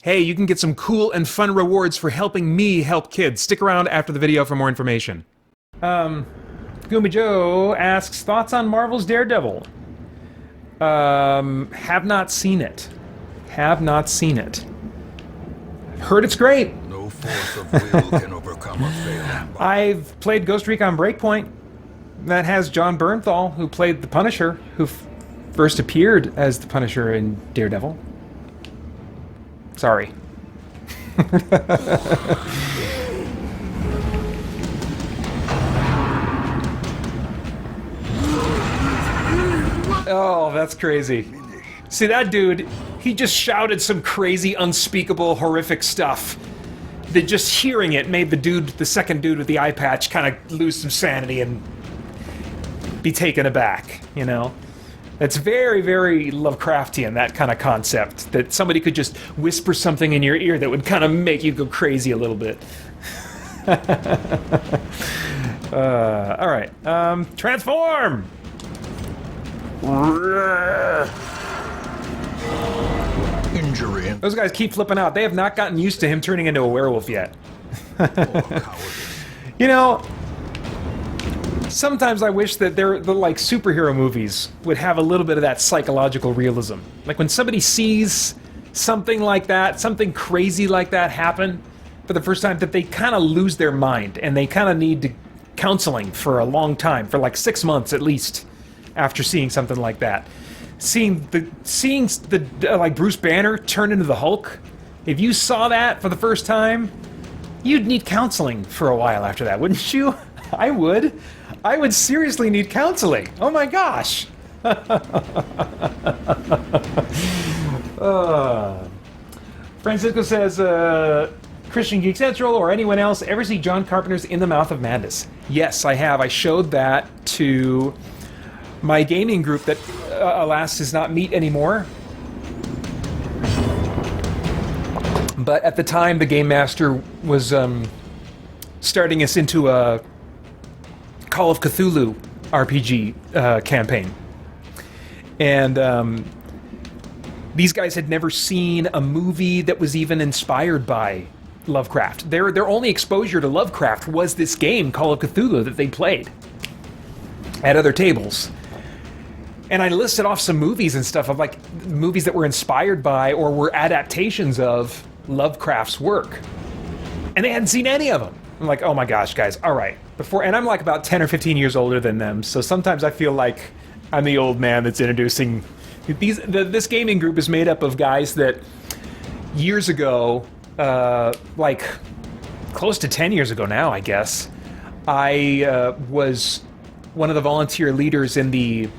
hey, you can get some cool and fun rewards for helping me help kids. Stick around after the video for more information. Goomy Joe asks, thoughts on Marvel's Daredevil? Have not seen it. Have not seen it. Heard it's great. No force of will can overcome a failing body. I've played Ghost Recon Breakpoint. That has John Bernthal, who played the Punisher, who first appeared as the Punisher in Daredevil. Sorry. Oh, that's crazy. See, that dude, he just shouted some crazy, unspeakable, horrific stuff. That just hearing it made the second dude with the eye patch, kind of lose some sanity and be taken aback, you know? It's very, very Lovecraftian, that kind of concept. That somebody could just whisper something in your ear that would kind of make you go crazy a little bit. Alright, transform! Injury and Those guys keep flipping out. They have not gotten used to him turning into a werewolf yet. You know, sometimes I wish that the like superhero movies would have a little bit of that psychological realism. Like when somebody sees something like that, something crazy like that happen for the first time, that they kind of lose their mind and they kind of need counseling for a long time, for like 6 months at least, after seeing something like that. Seeing the like Bruce Banner turn into the Hulk, if you saw that for the first time, you'd need counseling for a while after that, wouldn't you? I would. I would seriously need counseling. Oh my gosh. Francisco says, Christian Geek Central or anyone else ever see John Carpenter's In the Mouth of Madness? Yes, I have. I showed that to my gaming group that, alas, does not meet anymore. But at the time, the Game Master was starting us into a Call of Cthulhu RPG campaign. And these guys had never seen a movie that was even inspired by Lovecraft. Their only exposure to Lovecraft was this game, Call of Cthulhu, that they played at other tables. And I listed off some movies and stuff of like movies that were inspired by or were adaptations of Lovecraft's work. And they hadn't seen any of them. I'm like, oh my gosh, guys, all right. And I'm like about 10 or 15 years older than them, so sometimes I feel like I'm the old man that's introducing these. This gaming group is made up of guys that years ago, like close to 10 years ago now, I guess, I was one of the volunteer leaders in the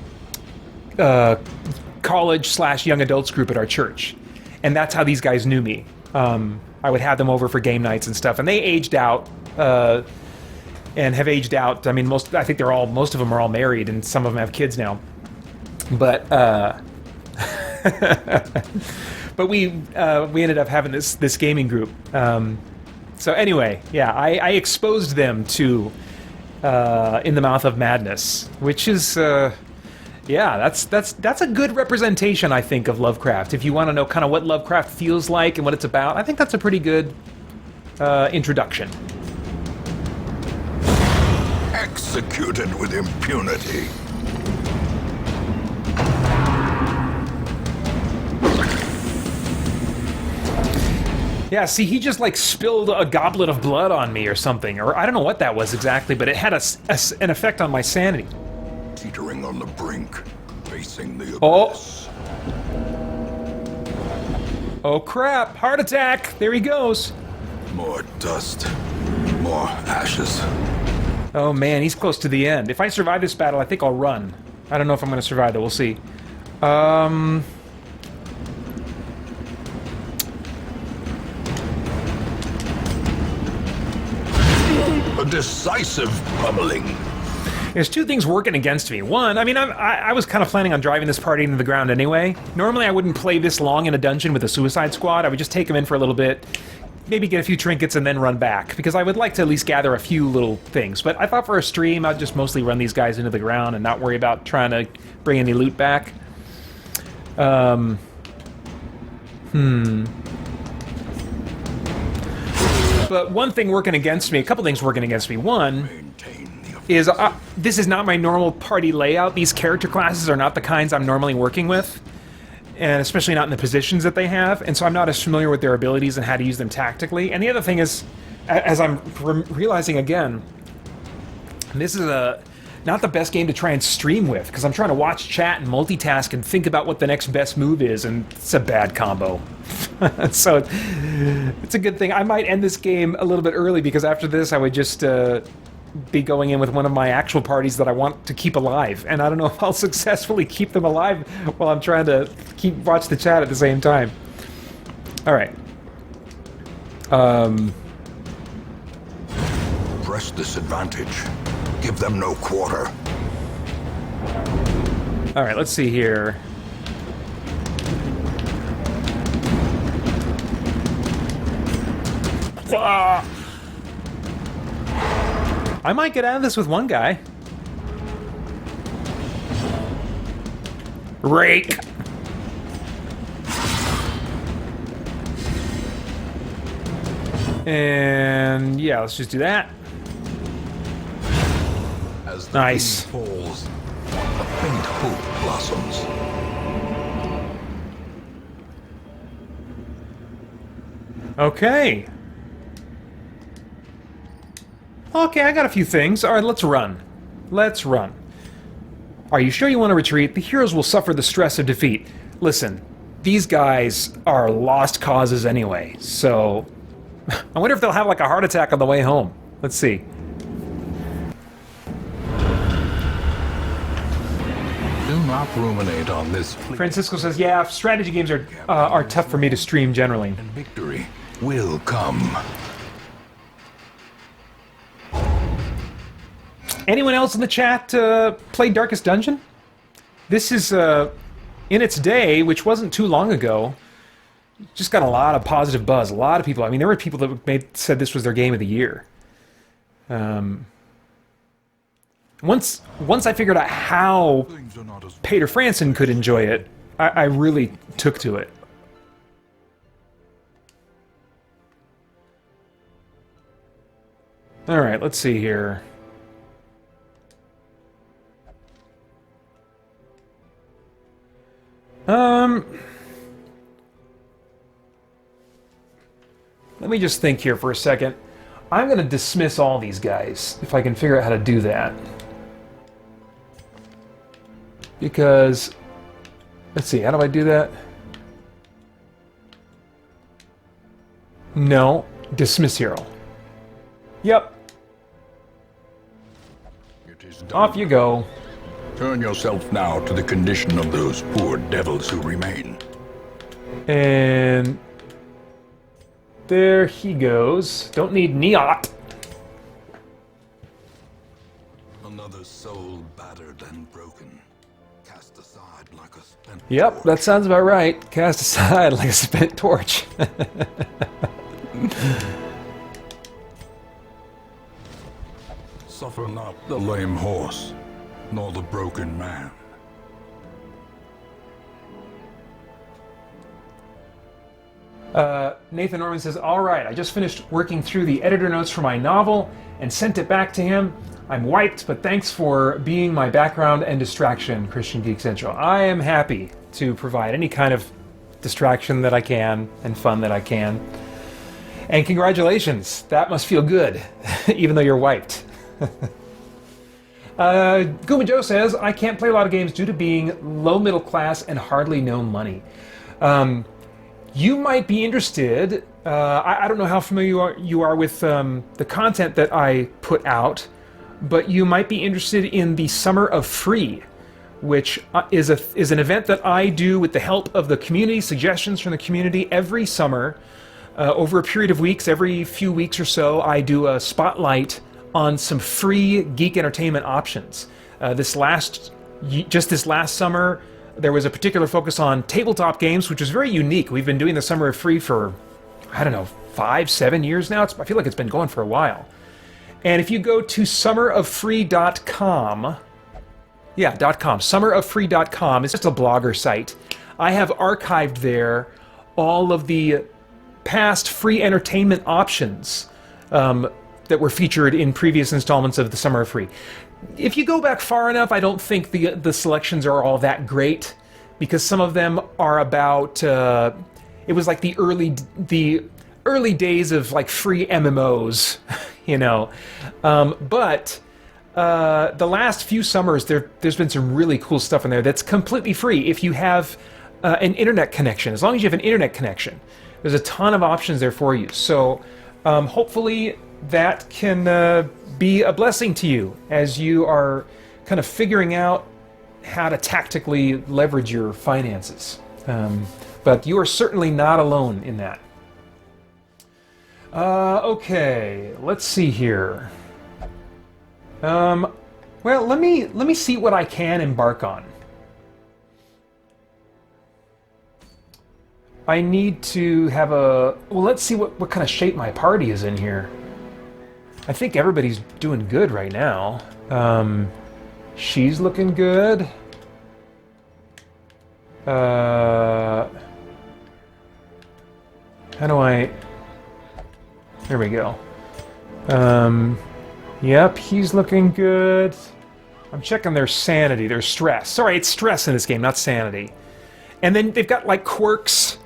college/young adults group at our church, and that's how these guys knew me. I would have them over for game nights and stuff, and they aged out, and have aged out. I mean, most of them are all married, and some of them have kids now. But but we ended up having this gaming group. So anyway, yeah, I exposed them to In the Mouth of Madness, which is. Yeah, that's a good representation, I think, of Lovecraft. If you want to know kind of what Lovecraft feels like and what it's about, I think that's a pretty good introduction. executed with impunity. Yeah, see, he just, like, spilled a goblet of blood on me or something. Or I don't know what that was exactly, but it had an effect on my sanity. Teetering on the brink, facing the abyss. Oh, crap. Heart attack. There he goes. More dust, more ashes. Oh, man, he's close to the end. If I survive this battle, I think I'll run. I don't know if I'm going to survive, though. We'll see. A decisive pummeling. There's two things working against me. One, I mean, I was kind of planning on driving this party into the ground anyway. Normally, I wouldn't play this long in a dungeon with a suicide squad. I would just take them in for a little bit, maybe get a few trinkets, and then run back, because I would like to at least gather a few little things. But I thought for a stream, I'd just mostly run these guys into the ground and not worry about trying to bring any loot back. But one thing working against me, a couple things working against me. One Maintain the is this is not my normal party layout. These character classes are not the kinds I'm normally working with, and especially not in the positions that they have, and so I'm not as familiar with their abilities and how to use them tactically. And the other thing is, as I'm realizing again, this is not the best game to try and stream with, because I'm trying to watch chat and multitask and think about what the next best move is, and it's a bad combo. So it's a good thing. I might end this game a little bit early, because after this I would just be going in with one of my actual parties that I want to keep alive, and I don't know if I'll successfully keep them alive while I'm trying to watch the chat at the same time. Alright. Press this advantage. Give them no quarter. Alright, let's see here. I might get out of this with one guy. Rake! And yeah, let's just do that. As the Nice. leaf falls, a faint hope blossoms. Okay. Okay, I got a few things. Alright, let's run. Let's run. Are you sure you want to retreat? The heroes will suffer the stress of defeat. Listen, these guys are lost causes anyway, so... I wonder if they'll have like a heart attack on the way home. Let's see. Do not ruminate on this. Francisco says, yeah, strategy games are tough for me to stream generally. And victory will come. Anyone else in the chat play Darkest Dungeon? This is, in its day, which wasn't too long ago, just got a lot of positive buzz. A lot of people. I mean, there were people that said this was their game of the year. Once I figured out how Peter Franson could enjoy it, I really took to it. All right, let's see here. Let me just think here for a second. I'm going to dismiss all these guys, if I can figure out how to do that. Because... let's see, how do I do that? No. Dismiss hero. Yep. It is done. Off you go. Turn yourself now to the condition of those poor devils who remain. And... there he goes. Don't need Neot. Another soul battered and broken, cast aside like a spent Yep, torch. that sounds about right. Cast aside like a spent torch. Suffer not the lame horse, nor the broken man. Nathan Norman says, all right, I just finished working through the editor notes for my novel and sent it back to him. I'm wiped, but thanks for being my background and distraction, Christian Geek Central. I am happy to provide any kind of distraction that I can and fun that I can. And congratulations, that must feel good, even though you're wiped. Guma Joe says, I can't play a lot of games due to being low middle class and hardly no money. You might be interested, I don't know how familiar you are with the content that I put out, but you might be interested in the Summer of Free, which is an event that I do with the help of the community, suggestions from the community every summer. Over a period of weeks, every few weeks or so, I do a spotlight on some free geek entertainment options. Just this last summer, there was a particular focus on tabletop games, which is very unique. We've been doing the Summer of Free for, I don't know, 5-7 years now. I feel like it's been going for a while. And if you go to summeroffree.com, summeroffree.com, it's just a blogger site. I have archived there all of the past free entertainment options that were featured in previous installments of the Summer of Free. If you go back far enough, I don't think the selections are all that great, because some of them are about it was like the early days of like free MMOs, you know. But the last few summers, there's been some really cool stuff in there that's completely free if you have an internet connection. As long as you have an internet connection, there's a ton of options there for you. So hopefully that can be a blessing to you as you are kind of figuring out how to tactically leverage your finances. But you are certainly not alone in that. Okay, let's see here. Well, let me see what I can embark on. I need to have a... Well, let's see what kind of shape my party is in here. I think everybody's doing good right now. She's looking good. How do I... There we go. Yep, he's looking good. I'm checking their sanity, their stress. Sorry, it's stress in this game, not sanity. And then they've got, like, quirks,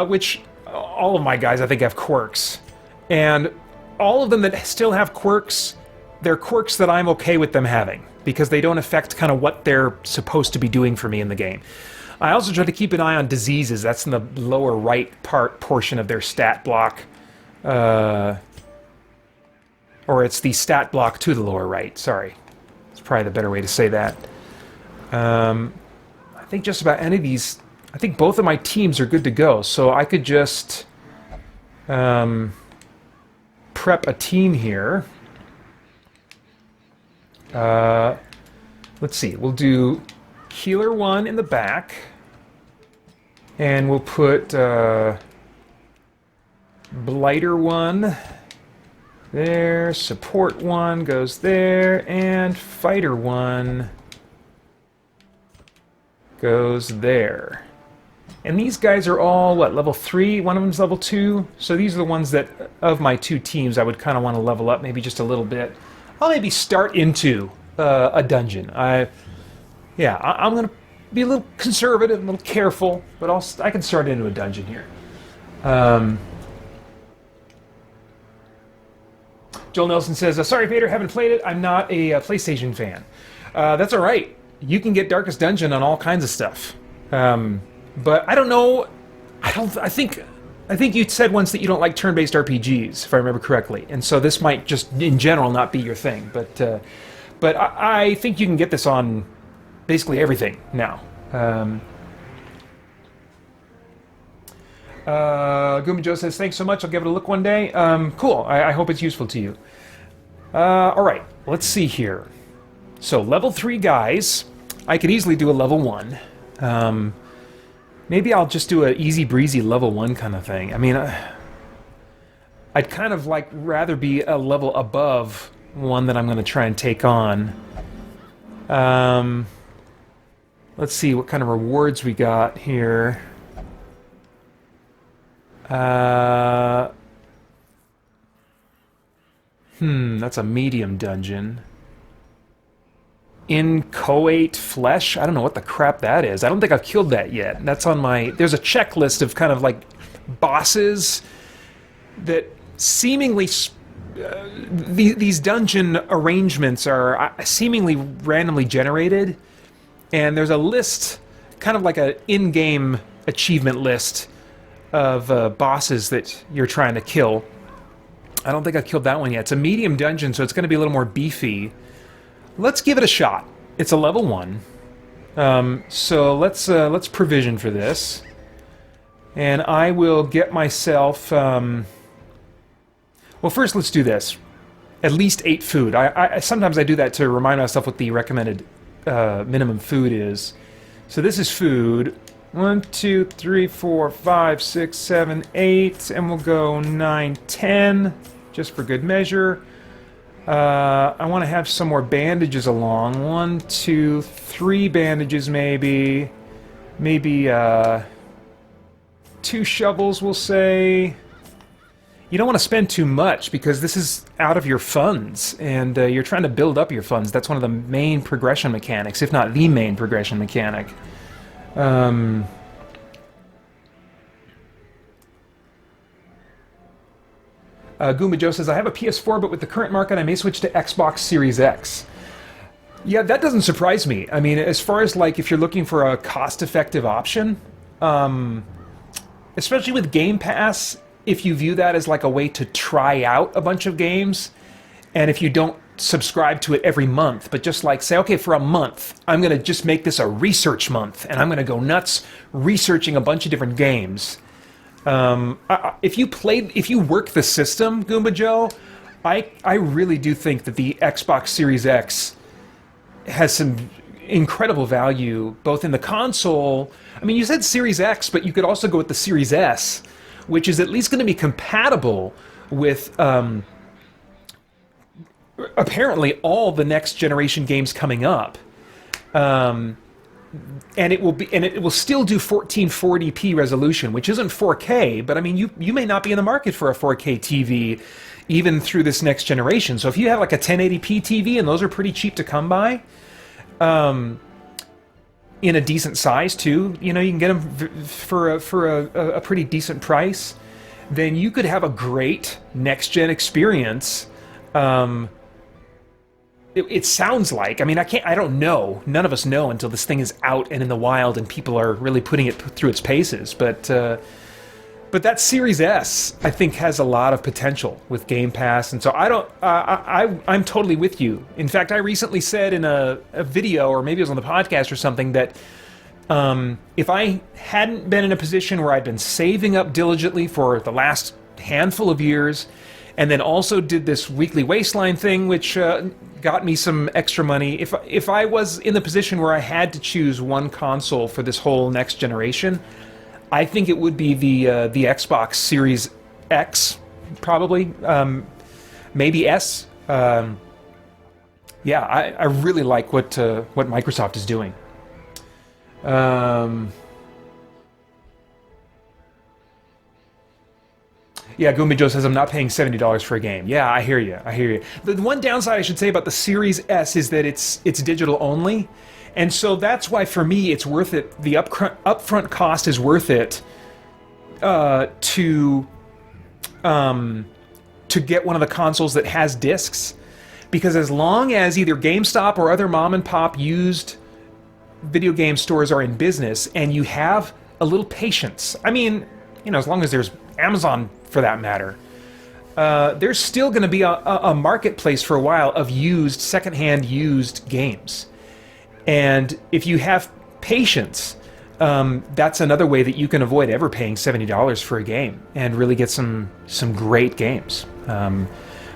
which all of my guys, I think, have quirks. And all of them that still have quirks, they're quirks that I'm okay with them having, because they don't affect kind of what they're supposed to be doing for me in the game. I also try to keep an eye on diseases. That's in the lower right portion of their stat block. Or it's the stat block to the lower right, sorry. It's probably the better way to say that. I think just about any of these... I think both of my teams are good to go, so I could just prep a team here. Let's see, we'll do Healer 1 in the back, and we'll put Blighter 1 there, Support 1 goes there, and Fighter 1 goes there. And these guys are all, what, level 3? One of them's level 2? So these are the ones that, of my two teams, I would kind of want to level up maybe just a little bit. I'll maybe start into a dungeon. I'm going to be a little conservative, a little careful, but I can start into a dungeon here. Joel Nelson says, sorry, Vader, haven't played it. I'm not a PlayStation fan. That's all right. You can get Darkest Dungeon on all kinds of stuff. But I don't know. I think you said once that you don't like turn-based RPGs, if I remember correctly. And so this might just, in general, not be your thing. But I think you can get this on basically everything now. Gumi Joe says, thanks so much. I'll give it a look one day. Cool. I hope it's useful to you. All right. Let's see here. So, level 3 guys. I could easily do a level 1. Maybe I'll just do an easy breezy level 1 kind of thing. I mean, I'd kind of like rather be a level above one that I'm going to try and take on. Let's see what kind of rewards we got here. That's a medium dungeon. Inchoate flesh? I don't know what the crap that is. I don't think I've killed that yet. That's on my... There's a checklist of kind of like bosses that seemingly... these dungeon arrangements are seemingly randomly generated. And there's a list, kind of like an in-game achievement list of bosses that you're trying to kill. I don't think I've killed that one yet. It's a medium dungeon, so it's going to be a little more beefy. Let's give it a shot. It's a level 1. So let's provision for this. And I will get myself... well, first let's do this. At least 8 food. Sometimes I do that to remind myself what the recommended minimum food is. So this is food. 1, 2, 3, 4, 5, 6, 7, 8, and we'll go 9, 10, just for good measure. I want to have some more bandages along. 1, 2, 3 bandages maybe. Maybe 2 shovels, we'll say. you don't want to spend too much because this is out of your funds, and you're trying to build up your funds. That's one of the main progression mechanics, if not the main progression mechanic. Goomba Joe says, I have a PS4, but with the current market, I may switch to Xbox Series X. Yeah, that doesn't surprise me. I mean, as far as, like, if you're looking for a cost-effective option, especially with Game Pass, if you view that as like a way to try out a bunch of games, and if you don't subscribe to it every month, but just like say, okay, for a month, I'm going to just make this a research month, and I'm going to go nuts researching a bunch of different games. If you work the system, Goomba Joe, I really do think that the Xbox Series X has some incredible value, both in the console. I mean, you said Series X, but you could also go with the Series S, which is at least going to be compatible with apparently all the next generation games coming up, and it will still do 1440p resolution, which isn't 4K. But I mean, you may not be in the market for a 4K TV even through this next generation. So if you have like a 1080p TV, and those are pretty cheap to come by, in a decent size too, you know, you can get them for a pretty decent price, then you could have a great next-gen experience. It sounds like, I mean, I don't know. None of us know until this thing is out and in the wild and people are really putting it through its paces. But that Series S, I think, has a lot of potential with Game Pass, and so I'm totally with you. In fact, I recently said in a video, or maybe it was on the podcast or something, that if I hadn't been in a position where I'd been saving up diligently for the last handful of years, and then also did this weekly waistline thing, which got me some extra money. If I was in the position where I had to choose one console for this whole next generation, I think it would be the Xbox Series X, probably, maybe S. Yeah, I really like what Microsoft is doing. Yeah, Goomba Joe says, I'm not paying $70 for a game. Yeah, I hear you. I hear you. The one downside I should say about the Series S is that it's digital only. And so that's why, for me, it's worth it. The upfront cost is worth it to get one of the consoles that has discs. Because as long as either GameStop or other mom-and-pop used video game stores are in business, and you have a little patience, I mean, you know, as long as there's Amazon, for that matter, there's still going to be a marketplace for a while of secondhand used games. And if you have patience, that's another way that you can avoid ever paying $70 for a game and really get some great games.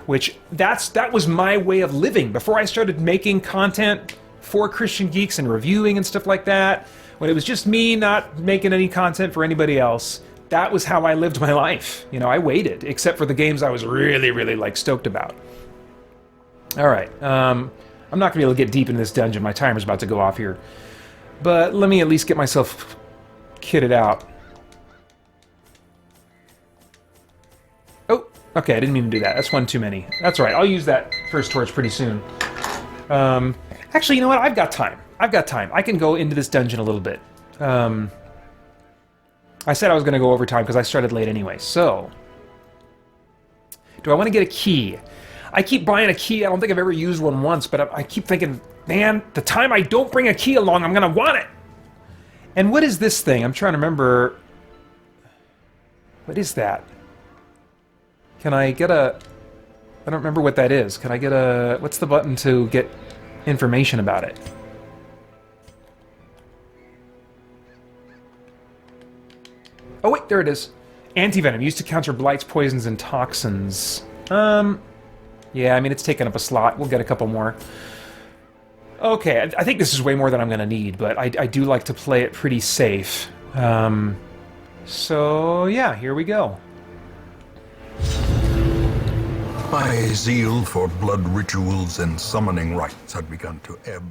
Which that was my way of living before I started making content for Christian Geeks and reviewing and stuff like that. When it was just me, not making any content for anybody else, that was how I lived my life. You know, I waited, except for the games I was really, really like stoked about. All right. I'm not going to be able to get deep into this dungeon. My timer's about to go off here. But let me at least get myself kitted out. Oh, okay, I didn't mean to do that. That's one too many. That's all right. I'll use that first torch pretty soon. Actually, you know what? I've got time. I can go into this dungeon a little bit. I said I was going to go over time because I started late anyway. So, do I want to get a key? I keep buying a key. I don't think I've ever used one once, but I keep thinking, man, the time I don't bring a key along, I'm going to want it. And what is this thing? I'm trying to remember. What is that? Can I get a... I don't remember what that is. Can I get a... What's the button to get information about it? Oh, wait, there it is. Antivenom, used to counter blights, poisons, and toxins. Yeah, I mean, it's taking up a slot. We'll get a couple more. Okay, I think this is way more than I'm going to need, but I do like to play it pretty safe. So, yeah, here we go. My zeal for blood rituals and summoning rites had begun to ebb.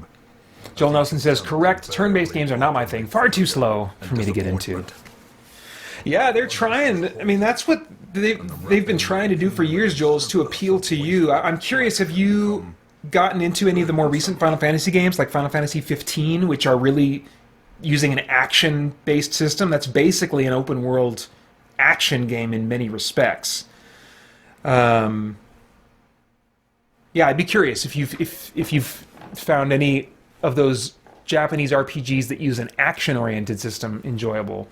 Joel Nelson says, correct, turn-based games are not my thing. Far too slow for me to get into. Yeah, they're trying. I mean, that's what they've been trying to do for years, Joel, is to appeal to you. I'm curious, have you gotten into any of the more recent Final Fantasy games, like Final Fantasy 15, which are really using an action-based system? That's basically an open-world action game in many respects. Yeah, I'd be curious if you've found any of those Japanese RPGs that use an action-oriented system enjoyable.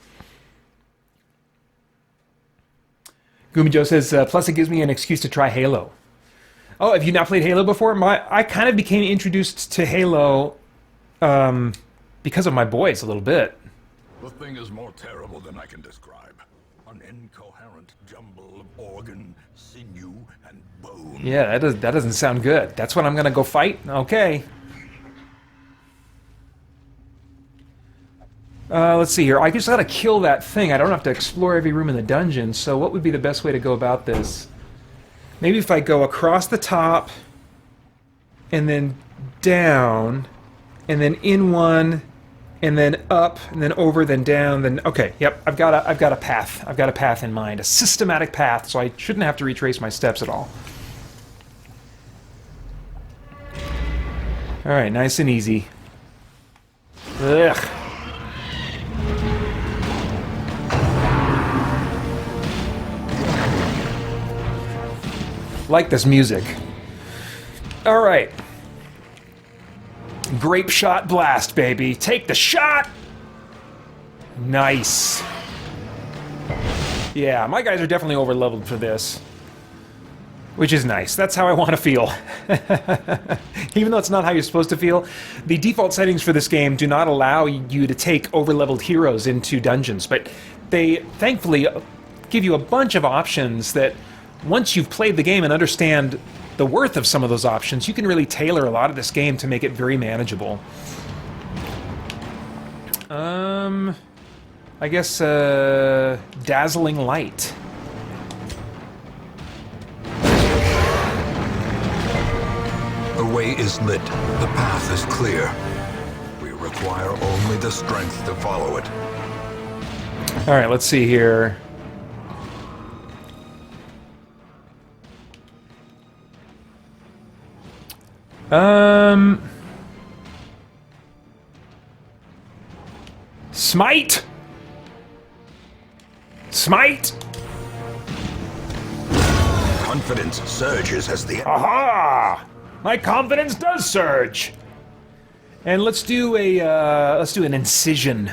Gumijo says, plus it gives me an excuse to try Halo. Oh, have you not played Halo before? I kind of became introduced to Halo because of my boys a little bit. The thing is more terrible than I can describe. An incoherent jumble of organ, sinew, and bone. Yeah, that doesn't sound good. That's what I'm gonna go fight? Okay. Let's see here. I just gotta kill that thing. I don't have to explore every room in the dungeon, so what would be the best way to go about this? Maybe if I go across the top, and then down, and then in one, and then up, and then over, then down, then... Okay, yep, I've got a path. I've got a path in mind. A systematic path, so I shouldn't have to retrace my steps at all. Alright, nice and easy. Ugh. Like this music. Alright. Grape shot blast, baby. Take the shot! Nice. Yeah, my guys are definitely over-leveled for this. Which is nice. That's how I want to feel. Even though it's not how you're supposed to feel, the default settings for this game do not allow you to take over-leveled heroes into dungeons, but they thankfully give you a bunch of options that once you've played the game and understand the worth of some of those options, you can really tailor a lot of this game to make it very manageable. I guess, Dazzling Light. The way is lit. The path is clear. We require only the strength to follow it. Alright, let's see here. Smite! Smite! Confidence surges as the... Aha! My confidence does surge! And let's do an incision.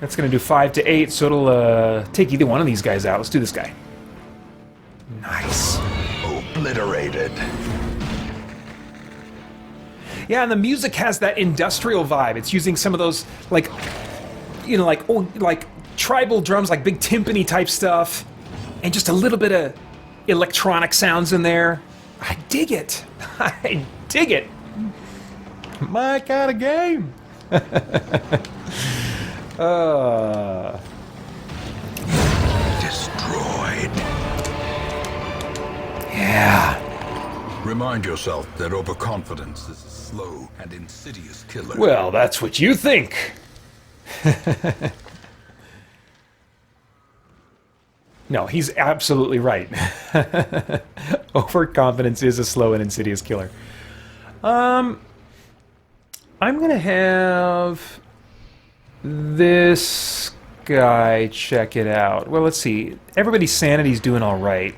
That's gonna do 5 to 8, so it'll take either one of these guys out. Let's do this guy. Nice. Obliterated. Yeah, and the music has that industrial vibe. It's using some of those, like, you know, like tribal drums, like big timpani type stuff, and just a little bit of electronic sounds in there. I dig it. I dig it. My kind of game. Destroyed. Yeah. Remind yourself that overconfidence is a slow and insidious killer. Well, that's what you think. No, he's absolutely right. Overconfidence is a slow and insidious killer. I'm gonna have this guy check it out. Well, let's see. Everybody's sanity's doing all right.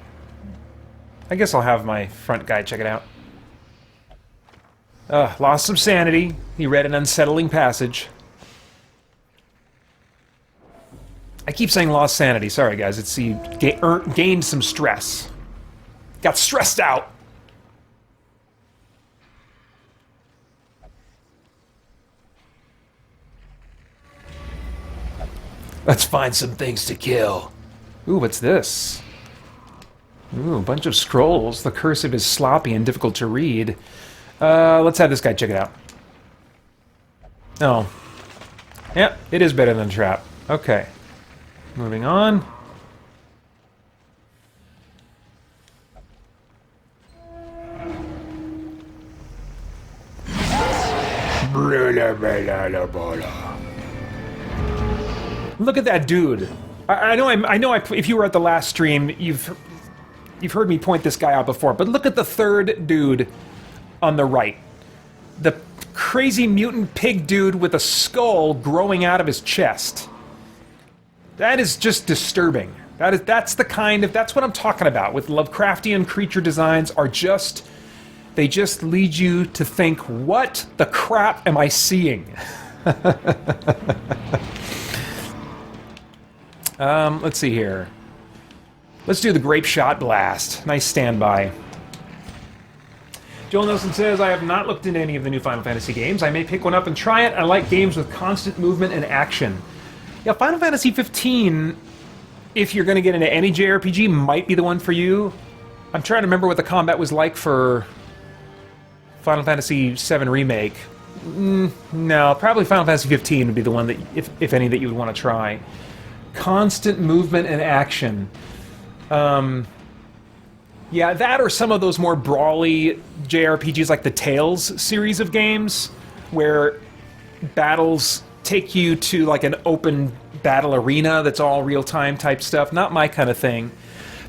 I guess I'll have my front guy check it out. Lost some sanity. He read an unsettling passage. I keep saying lost sanity. Sorry, guys. It's he gained some stress. Got stressed out. Let's find some things to kill. Ooh, what's this? Ooh, a bunch of scrolls. The cursive is sloppy and difficult to read. Let's have this guy check it out. Oh. Yeah, it is better than Trap. Okay. Moving on. Look at that dude. If you were at the last stream, you've heard me point this guy out before, but look at the third dude on the right. The crazy mutant pig dude with a skull growing out of his chest. That is just disturbing. That's what I'm talking about with Lovecraftian creature designs they just lead you to think, what the crap am I seeing? Let's see here. Let's do the Grape Shot Blast. Nice standby. Joel Nelson says, I have not looked into any of the new Final Fantasy games. I may pick one up and try it. I like games with constant movement and action. Yeah, Final Fantasy 15, if you're going to get into any JRPG, might be the one for you. I'm trying to remember what the combat was like for Final Fantasy VII Remake. No, probably Final Fantasy 15 would be the one that, if any, that you would want to try. Constant movement and action. Yeah, that or some of those more brawly JRPGs like the Tales series of games, where battles take you to like an open battle arena that's all real-time type stuff. Not my kind of thing.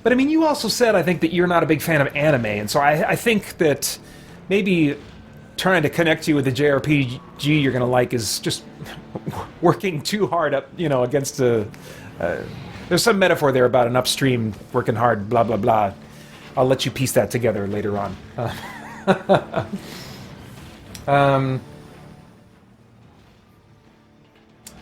But I mean, you also said, I think, that you're not a big fan of anime, and so I think that maybe trying to connect you with the JRPG you're going to like is just working too hard up, against a... there's some metaphor there about an upstream working hard, blah, blah, blah. I'll let you piece that together later on.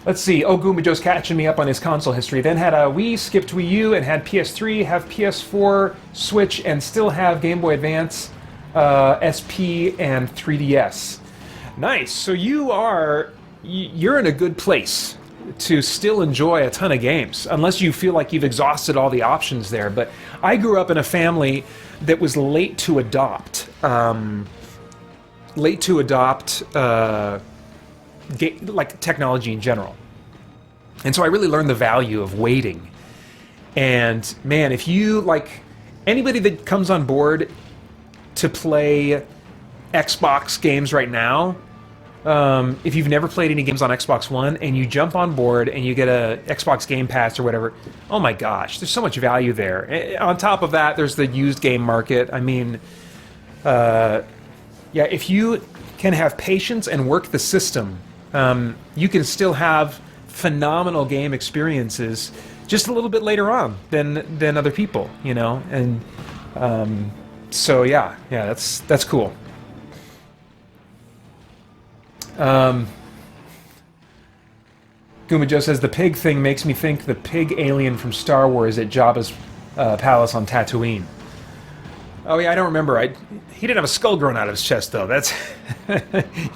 Let's see. Oh, Goomba Joe's catching me up on his console history. Then had a Wii, skipped Wii U, and had PS3, have PS4, Switch, and still have Game Boy Advance, SP, and 3DS. Nice. So you're in a good place to still enjoy a ton of games, unless you feel like you've exhausted all the options there. But I grew up in a family that was late to adopt like technology in general. And so I really learned the value of waiting. And man, if you like anybody that comes on board to play Xbox games right now, if you've never played any games on Xbox One and you jump on board and you get a Xbox Game Pass or whatever, oh my gosh, there's so much value there. On top of that, there's the used game market. I mean, yeah, if you can have patience and work the system, you can still have phenomenal game experiences just a little bit later on than other people, and so yeah, that's cool. Goomba Joe says, the pig thing makes me think the pig alien from Star Wars at Jabba's palace on Tatooine. Oh yeah, I don't remember. He didn't have a skull growing out of his chest, though. That's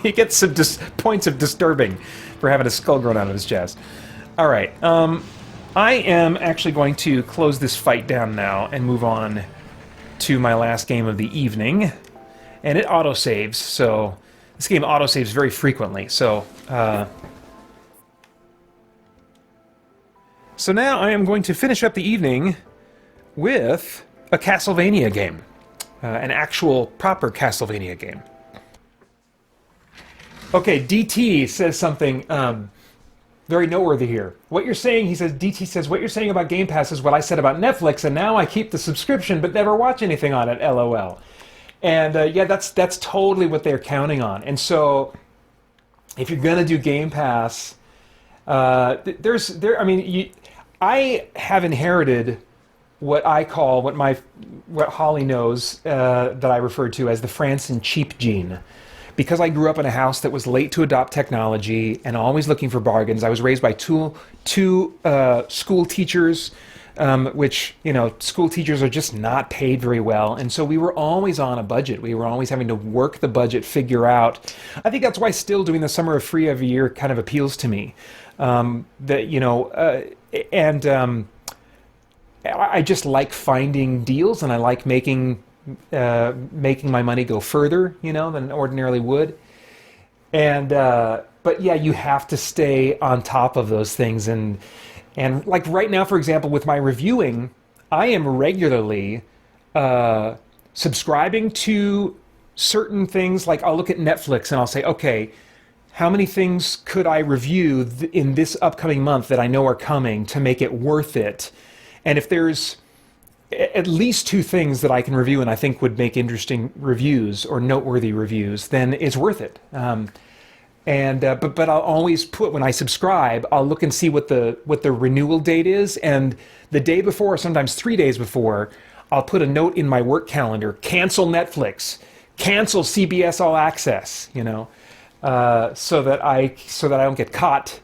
he gets some points of disturbing for having a skull grown out of his chest. All right, I am actually going to close this fight down now and move on to my last game of the evening, and it autosaves. So this game autosaves very frequently. So now I am going to finish up the evening with a Castlevania game. An actual, proper Castlevania game. Okay, DT says something very noteworthy here. What you're saying, DT says, what you're saying about Game Pass is what I said about Netflix, and now I keep the subscription but never watch anything on it, LOL. And yeah, that's totally what they're counting on. And so, if you're gonna do Game Pass, I have inherited what I call, what Holly knows, that I refer to as the Franson cheap gene. Because I grew up in a house that was late to adopt technology and always looking for bargains. I was raised by two school teachers, which, school teachers are just not paid very well. And so we were always on a budget. We were always having to work the budget, figure out. I think that's why still doing the Summer of Free every year kind of appeals to me. I just like finding deals, and I like making my money go further, than ordinarily would. And but yeah, you have to stay on top of those things. And like right now, for example, with my reviewing, I am regularly subscribing to certain things. Like I'll look at Netflix and I'll say, okay, how many things could I review in this upcoming month that I know are coming to make it worth it? And if there's at least 2 things that I can review and I think would make interesting reviews or noteworthy reviews, then it's worth it. But I'll always put, when I subscribe, I'll look and see what the renewal date is, and the day before, sometimes 3 days before, I'll put a note in my work calendar: cancel Netflix, cancel CBS All Access, so that I don't get caught,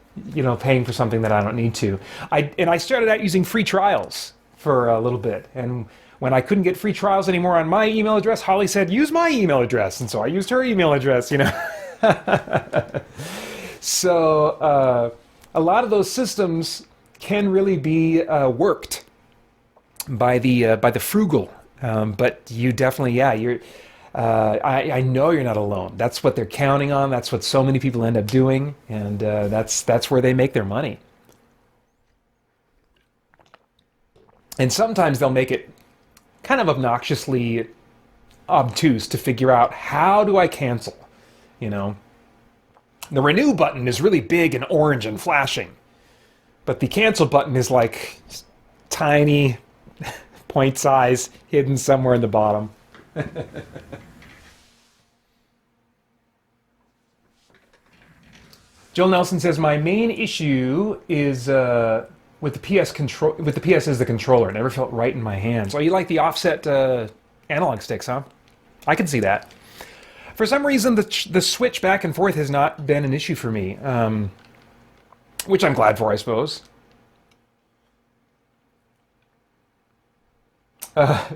paying for something that I don't need to. I started out using free trials for a little bit, and when I couldn't get free trials anymore on my email address, Holly said, use my email address, and so I used her email address, So a lot of those systems can really be worked by the frugal, but you definitely, you're. I know you're not alone. That's what they're counting on. That's what so many people end up doing, and that's where they make their money. And sometimes they'll make it kind of obnoxiously obtuse to figure out, how do I cancel? The renew button is really big and orange and flashing, but the cancel button is like tiny, point size, hidden somewhere in the bottom. Jill Nelson says, my main issue is with the PS control. With the PS as the controller, it never felt right in my hands. Oh, you like the offset analog sticks, huh? I can see that. For some reason, the switch back and forth has not been an issue for me, which I'm glad for, I suppose.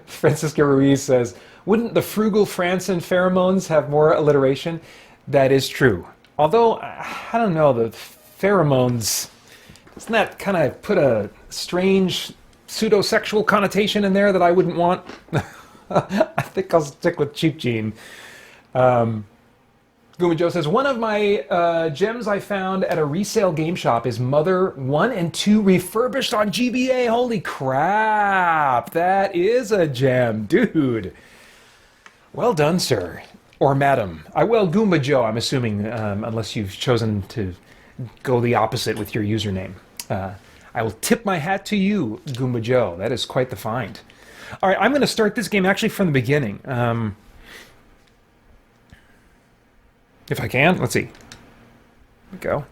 Francisca Ruiz says, wouldn't the frugal Franson pheromones have more alliteration? That is true. Although, I don't know, the pheromones, doesn't that kind of put a strange pseudo-sexual connotation in there that I wouldn't want? I think I'll stick with Cheap Gene. Guma Joe says, one of my gems I found at a resale game shop is Mother 1 and 2 refurbished on GBA. Holy crap, that is a gem, dude. Well done, sir. Or madam. Goomba Joe, I'm assuming, unless you've chosen to go the opposite with your username. I will tip my hat to you, Goomba Joe. That is quite the find. All right, I'm going to start this game actually from the beginning. If I can, let's see. Here we go.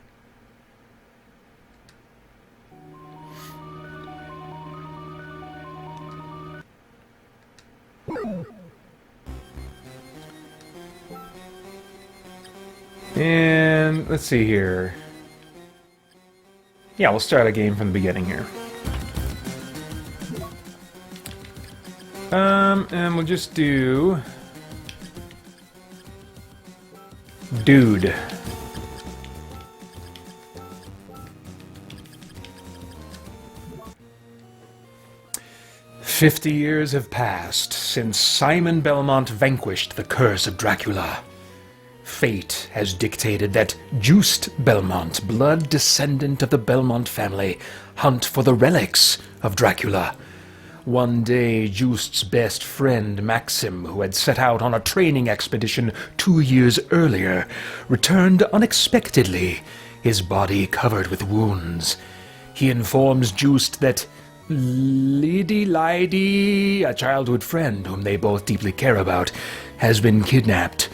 And let's see here. Yeah, we'll start a game from the beginning here. And we'll just do Dude. "50 years have passed since Simon Belmont vanquished the curse of Dracula. Fate has dictated that Juste Belmont, blood descendant of the Belmont family, hunt for the relics of Dracula. One day, Juste's best friend, Maxim, who had set out on a training expedition 2 years earlier, returned unexpectedly, his body covered with wounds. He informs Juste that Lady, a childhood friend whom they both deeply care about, has been kidnapped.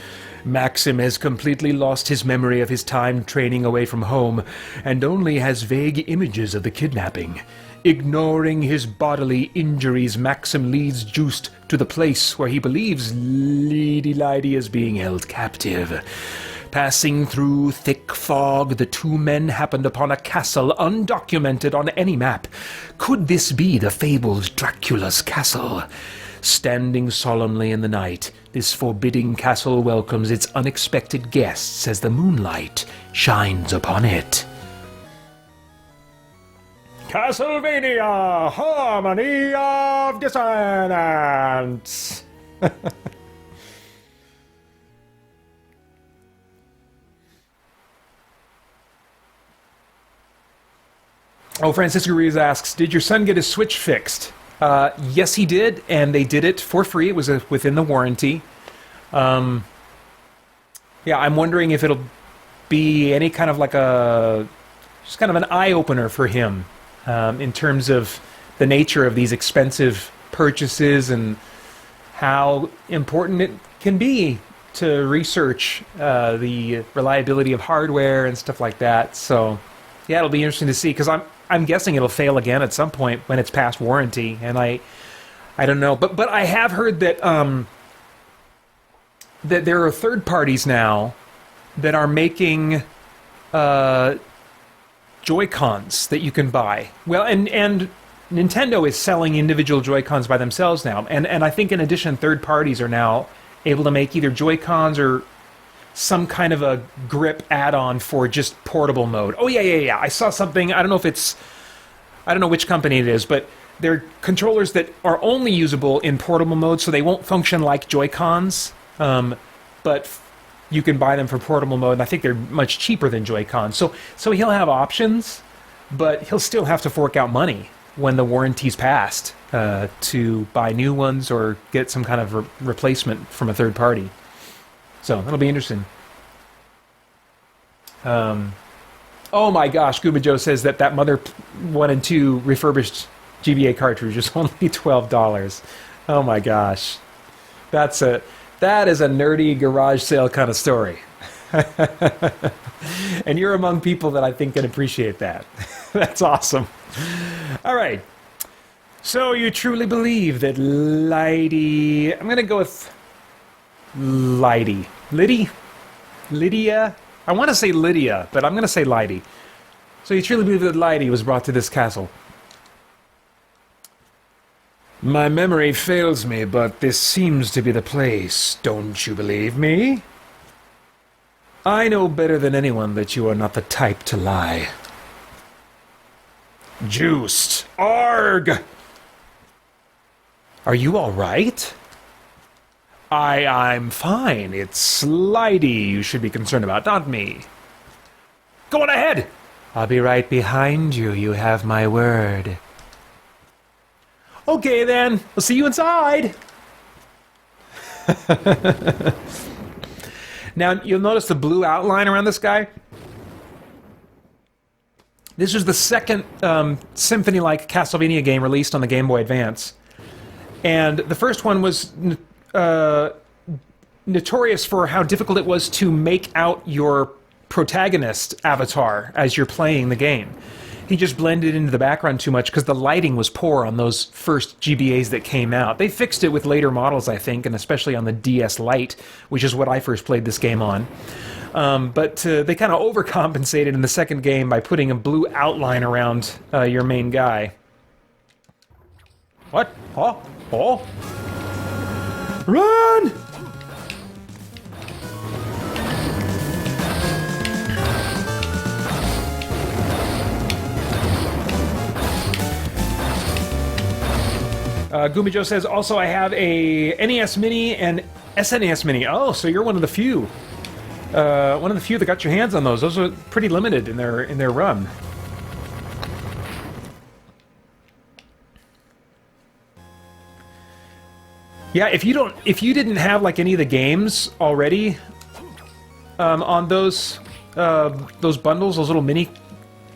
Maxim has completely lost his memory of his time training away from home, and only has vague images of the kidnapping. Ignoring his bodily injuries, Maxim leads Juste to the place where he believes Lady is being held captive. Passing through thick fog, the two men happened upon a castle undocumented on any map. Could this be the fabled Dracula's castle? Standing solemnly in the night, this forbidding castle welcomes its unexpected guests as the moonlight shines upon it. Castlevania, Harmony of Dissonance! Oh, Francisco Ruiz asks, did your son get his Switch fixed? Yes, he did, and they did it for free. It was within the warranty. Yeah, I'm wondering if it'll be any kind of like just kind of an eye-opener for him in terms of the nature of these expensive purchases and how important it can be to research the reliability of hardware and stuff like that. So, yeah, it'll be interesting to see, because I'm guessing it'll fail again at some point when it's past warranty, and I don't know. But I have heard that that there are third parties now that are making Joy-Cons that you can buy. Well, and Nintendo is selling individual Joy-Cons by themselves now, and I think in addition, third parties are now able to make either Joy-Cons or some kind of a grip add-on for just portable mode. Oh yeah. I saw something. I don't know which company it is, but they're controllers that are only usable in portable mode, so they won't function like Joy-Cons. But you can buy them for portable mode, and I think they're much cheaper than Joy-Cons. So he'll have options, but he'll still have to fork out money when the warranty's passed to buy new ones or get some kind of replacement from a third party. So that'll be interesting. Oh my gosh, Gooba Joe says that Mother 1 and 2 refurbished GBA cartridge is only $12. Oh my gosh. That is a nerdy garage sale kind of story. And you're among people that I think can appreciate that. That's awesome. All right. So you truly believe that Lydia... I'm going to go with Lydia. Lydia? I want to say Lydia, but I'm going to say Lydia. So you truly believe that Lydia was brought to this castle? My memory fails me, but this seems to be the place. Don't you believe me? I know better than anyone that you are not the type to lie. Juiced. Arg! Are you all right? I'm fine. It's Slidey you should be concerned about, not me. Go on ahead! I'll be right behind you. You have my word. Okay, then. I'll see you inside. Now, you'll notice the blue outline around this guy. This was the second Symphony-like Castlevania game released on the Game Boy Advance. And the first one was notorious for how difficult it was to make out your protagonist avatar as you're playing the game. He just blended into the background too much because the lighting was poor on those first GBAs that came out. They fixed it with later models, I think, and especially on the DS Lite, which is what I first played this game on. But they kind of overcompensated in the second game by putting a blue outline around your main guy. What? Oh! Oh! Run! Goomy Joe says, also I have a NES Mini and SNES Mini. Oh, so you're one of the few. One of the few that got your hands on those. Those are pretty limited in their run. Yeah, if you didn't have like any of the games already on those bundles, those little mini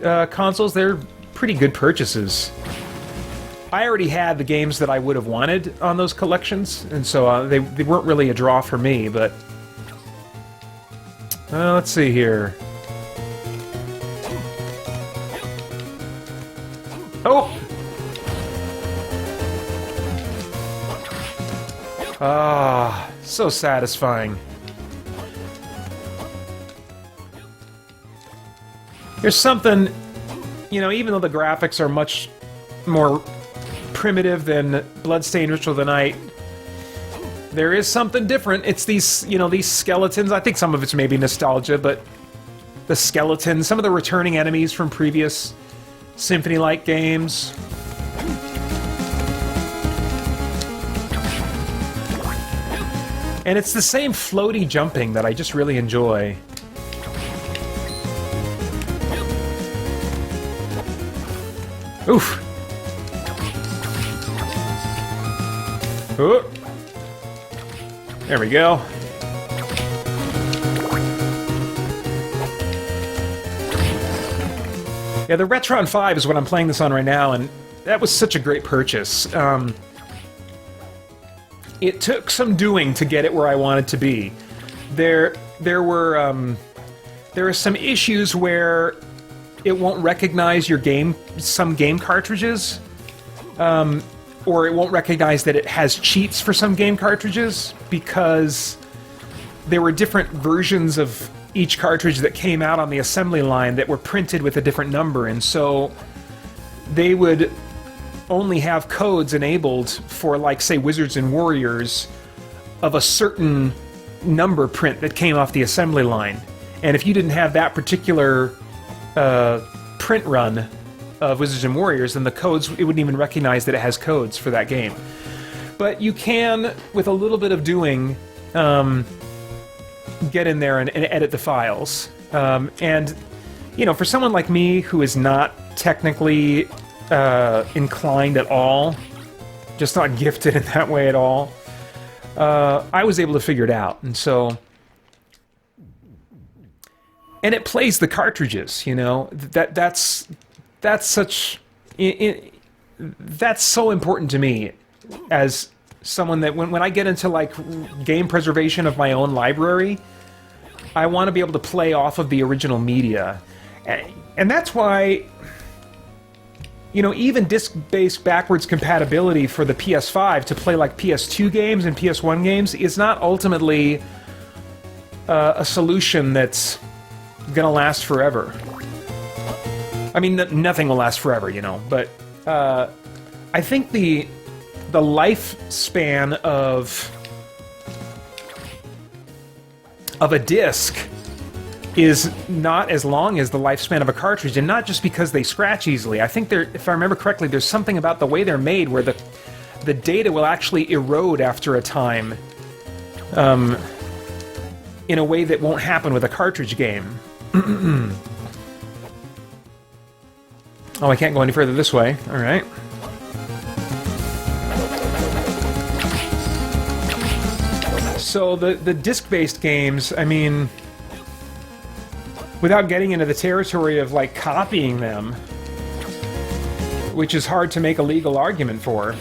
consoles, they're pretty good purchases. I already had the games that I would have wanted on those collections, and so they weren't really a draw for me, but... let's see here. Oh! Ah, so satisfying. There's something, you know, even though the graphics are much more primitive than Bloodstained Ritual of the Night, there is something different. It's these, you know, these skeletons. I think some of it's maybe nostalgia, but the skeletons, some of the returning enemies from previous Symphony-like games. And it's the same floaty jumping that I just really enjoy. Oof. Oh. There we go. Yeah, the Retron 5 is what I'm playing this on right now, and that was such a great purchase. It took some doing to get it where I wanted to be. There are some issues where it won't recognize some game cartridges, or it won't recognize that it has cheats for some game cartridges, because there were different versions of each cartridge that came out on the assembly line that were printed with a different number, and so they would only have codes enabled for, like, say, Wizards and Warriors of a certain number print that came off the assembly line. And if you didn't have that particular print run of Wizards and Warriors, then the codes, it wouldn't even recognize that it has codes for that game. But you can, with a little bit of doing, get in there and edit the files. And, you know, for someone like me who is not technically inclined at all, just not gifted in that way at all, I was able to figure it out. And so... And it plays the cartridges, you know. That's such... that's so important to me as someone that when I get into, like, game preservation of my own library, I want to be able to play off of the original media. And that's why, you know, even disc-based backwards compatibility for the PS5 to play, like, PS2 games and PS1 games is not ultimately a solution that's gonna last forever. I mean, nothing will last forever, you know, but I think the lifespan of a disc is not as long as the lifespan of a cartridge, and not just because they scratch easily. I think if I remember correctly, there's something about the way they're made where the data will actually erode after a time, in a way that won't happen with a cartridge game. Oh, I can't go any further this way. All right. So the disc-based games, I mean, without getting into the territory of, like, copying them, which is hard to make a legal argument for,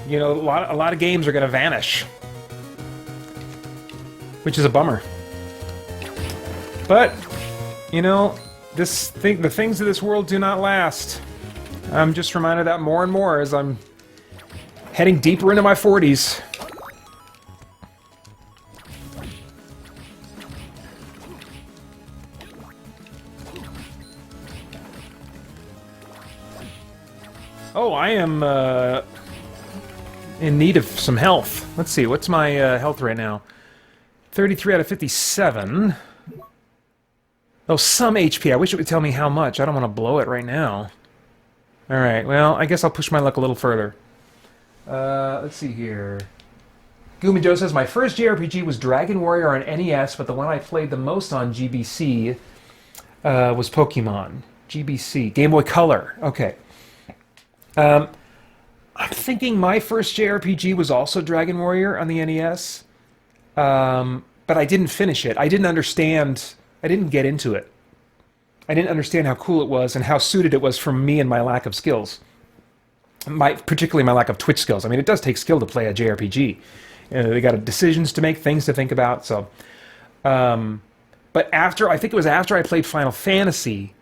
you know, a lot of games are going to vanish, which is a bummer. But, you know, the things of this world do not last. I'm just reminded of that more and more as I'm heading deeper into my 40s. Oh, I am in need of some health. Let's see, what's my health right now? 33 out of 57. Oh, some HP. I wish it would tell me how much. I don't want to blow it right now. Alright, well, I guess I'll push my luck a little further. Let's see here. Goomy Joe says, my first JRPG was Dragon Warrior on NES, but the one I played the most on GBC was Pokemon. GBC. Game Boy Color. Okay. I'm thinking my first JRPG was also Dragon Warrior on the NES, but I didn't finish it. I didn't understand... I didn't get into it. I didn't understand how cool it was and how suited it was for me and my lack of skills. Particularly my lack of Twitch skills. I mean, it does take skill to play a JRPG. They got decisions to make, things to think about, so... but I think it was after I played Final Fantasy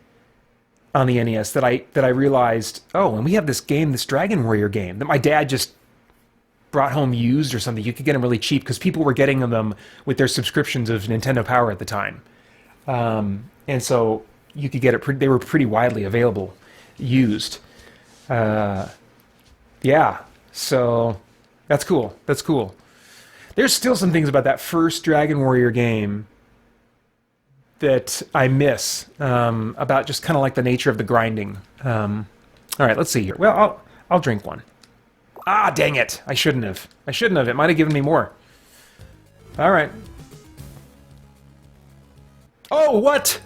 on the NES that I realized, oh, and we have this game, this Dragon Warrior game, that my dad just brought home used or something. You could get them really cheap, because people were getting them with their subscriptions of Nintendo Power at the time. And so you could get it, they were pretty widely available, used. Yeah, so that's cool. That's cool. There's still some things about that first Dragon Warrior game that I miss, about just kind of like the nature of the grinding. All right, let's see here. Well, I'll drink one. Ah, dang it! I shouldn't have. It might have given me more. All right. Oh, what?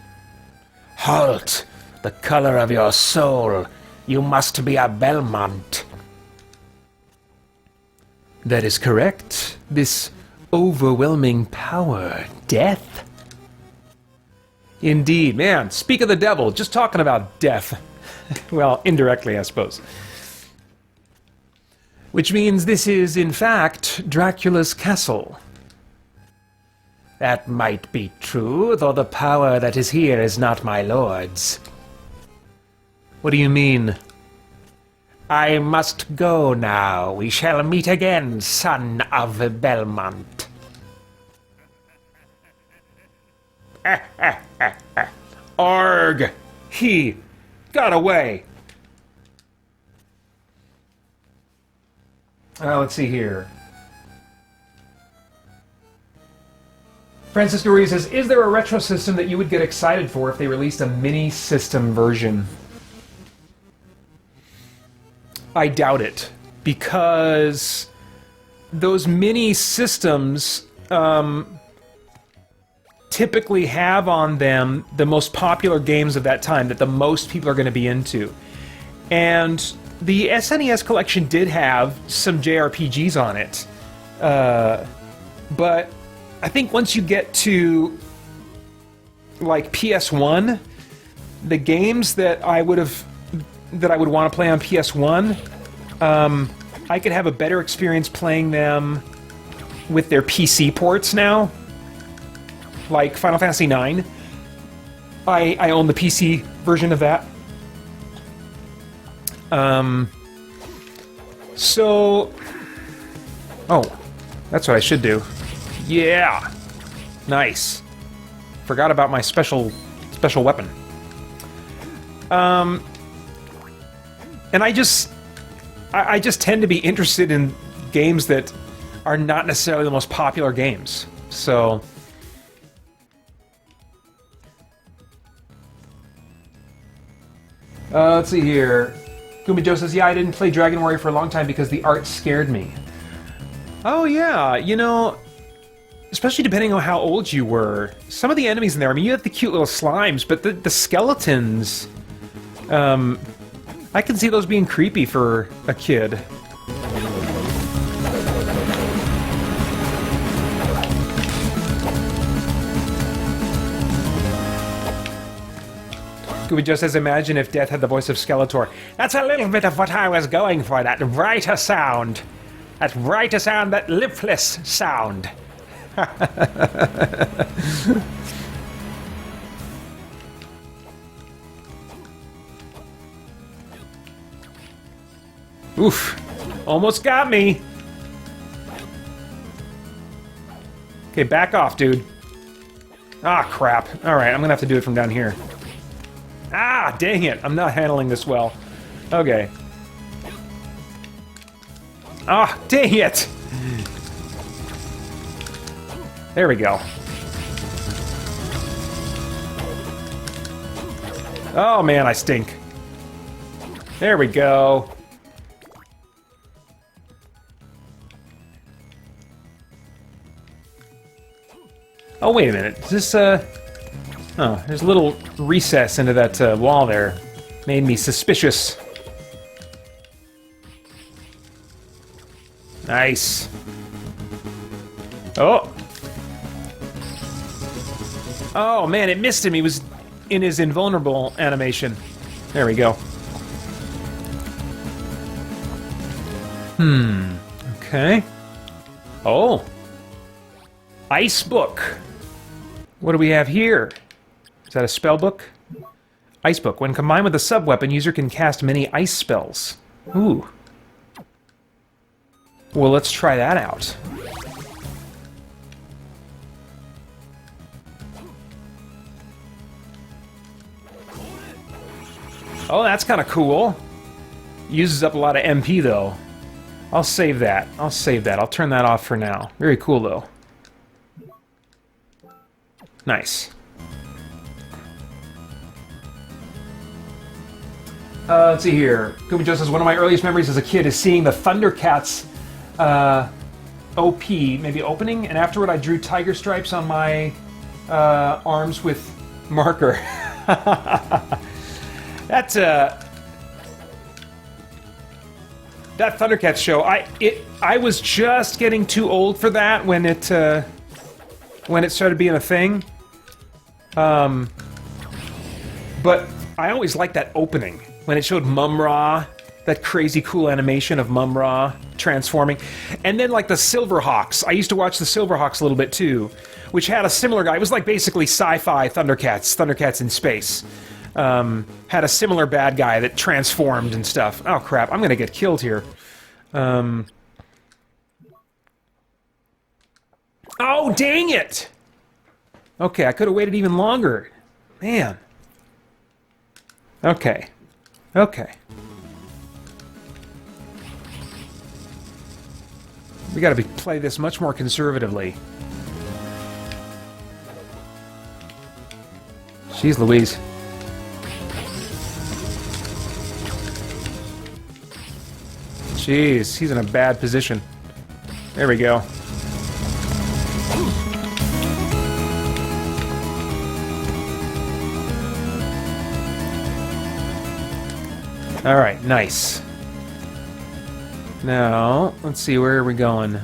Halt! The color of your soul. You must be a Belmont. That is correct. This overwhelming power, death, Indeed. Man, speak of the devil, just talking about death. Well, indirectly, I suppose. Which means this is, in fact, Dracula's castle. That might be true, though the power that is here is not my lord's. What do you mean? I must go now. We shall meet again, son of Belmont. Arg! He got away. Let's see here. Francisco Ruiz says, is there a retro system that you would get excited for if they released a mini system version? I doubt it, because those mini systems typically have on them the most popular games of that time that the most people are going to be into. And the SNES collection did have some JRPGs on it, but I think once you get to like PS1, the games that I would want to play on PS1, I could have a better experience playing them with their PC ports now. Like Final Fantasy IX. I own the PC version of that. Oh, that's what I should do. Yeah! Nice. Forgot about my special weapon. And I just tend to be interested in games that are not necessarily the most popular games. So let's see here. Gumi Joe says, yeah, I didn't play Dragon Warrior for a long time because the art scared me. Oh yeah, you know, especially depending on how old you were. Some of the enemies in there, I mean, you have the cute little slimes, but the skeletons, I can see those being creepy for a kid. Scooby just says, imagine if Death had the voice of Skeletor. That's a little bit of what I was going for, that brighter sound. That brighter sound, that lipless sound. Oof. Almost got me. Okay, back off, dude. Ah, crap. Alright, I'm gonna have to do it from down here. Ah, dang it. I'm not handling this well. Okay. Ah, dang it! There we go. Oh man, I stink. There we go. Oh, wait a minute. Is this, oh, there's a little recess into that wall there. Made me suspicious. Nice. Oh! Oh, man, it missed him. He was in his invulnerable animation. There we go. Okay. Oh! Ice book. What do we have here? Is that a spell book? Ice book. When combined with a sub-weapon, user can cast many ice spells. Ooh. Well, let's try that out. Oh, that's kind of cool. Uses up a lot of MP, though. I'll save that. I'll save that. I'll turn that off for now. Very cool, though. Nice. Let's see here. Kubi Joe says, one of my earliest memories as a kid is seeing the Thundercats OP, maybe opening, and afterward I drew tiger stripes on my arms with marker. That Thundercats show, I was just getting too old for that when it started being a thing. But I always liked that opening when it showed Mum-Ra, that crazy cool animation of Mum-Ra transforming. And then like the Silverhawks. I used to watch the Silverhawks a little bit too, which had a similar guy. It was like basically sci-fi Thundercats in space. Had a similar bad guy that transformed and stuff. Oh crap, I'm gonna get killed here. Oh, dang it! Okay, I could have waited even longer. Man. Okay. Okay. We gotta play this much more conservatively. Jeez Louise. Jeez, he's in a bad position. There we go. Alright, nice. Now, let's see, where are we going?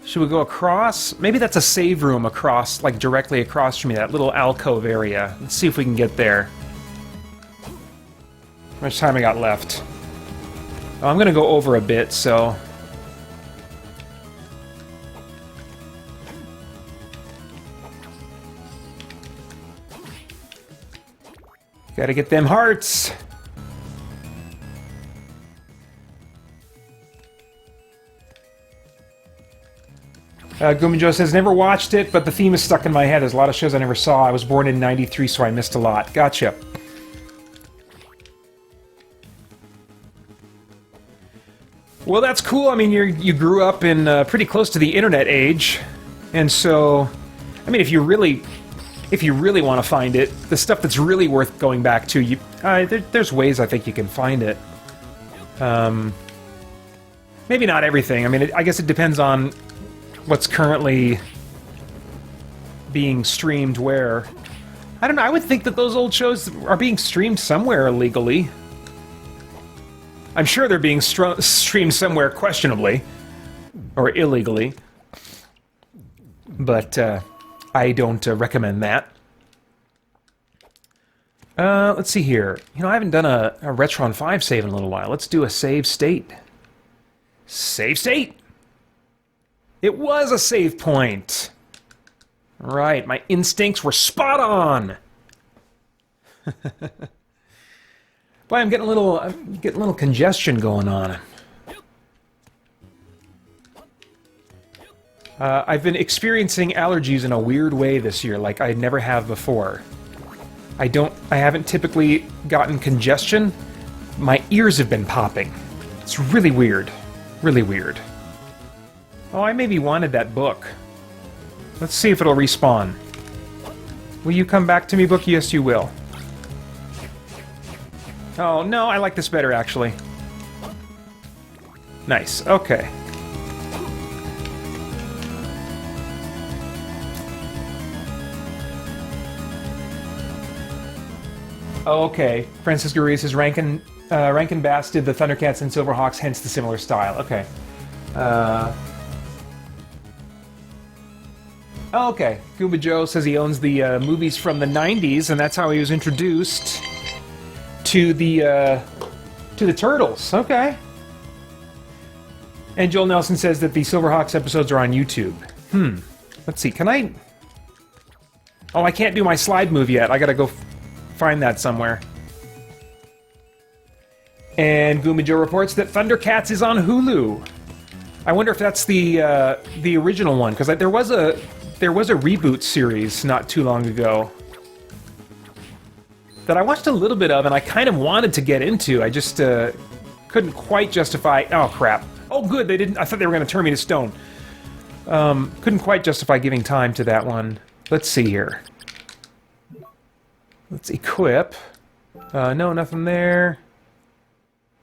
Should we go across? Maybe that's a save room across, like directly across from me, that little alcove area. Let's see if we can get there. How much time I got left? Oh, I'm gonna go over a bit, so... Gotta get them hearts! Goomy Joe says, never watched it, but the theme is stuck in my head. There's a lot of shows I never saw. I was born in '93, so I missed a lot. Gotcha. Well, that's cool. I mean, you grew up in pretty close to the internet age, and so, I mean, if you really want to find it, the stuff that's really worth going back to, there's ways I think you can find it. Maybe not everything. I mean, I guess it depends on what's currently being streamed where. I don't know, I would think that those old shows are being streamed somewhere illegally. I'm sure they're being streamed somewhere questionably. Or illegally. But, I don't recommend that. Let's see here. You know, I haven't done a Retron 5 save in a little while. Let's do a save state. Save state! It was a save point! Right, my instincts were spot on! Boy, I'm getting a little congestion going on. I've been experiencing allergies in a weird way this year, like I never have before. I haven't typically gotten congestion. My ears have been popping. It's really weird. Really weird. Oh, I maybe wanted that book. Let's see if it'll respawn. Will you come back to me, book? Yes, you will. Oh, no, I like this better, actually. Nice, okay. Oh, okay. Francisco Ruiz says Rankin Bass did the Thundercats and Silverhawks, hence the similar style. Okay. Oh, okay. Goomba Joe says he owns the movies from the 90s, and that's how he was introduced to the Turtles. Okay. And Joel Nelson says that the Silverhawks episodes are on YouTube. Let's see, can I... Oh, I can't do my slide move yet. I gotta go find that somewhere. And Goomba Joe reports that Thundercats is on Hulu. I wonder if that's the original one, because there was a reboot series not too long ago that I watched a little bit of, and I kind of wanted to get into. I just couldn't quite justify. Oh crap! Oh good, they didn't. I thought they were going to turn me to stone. Couldn't quite justify giving time to that one. Let's see here. Let's equip. No, nothing there.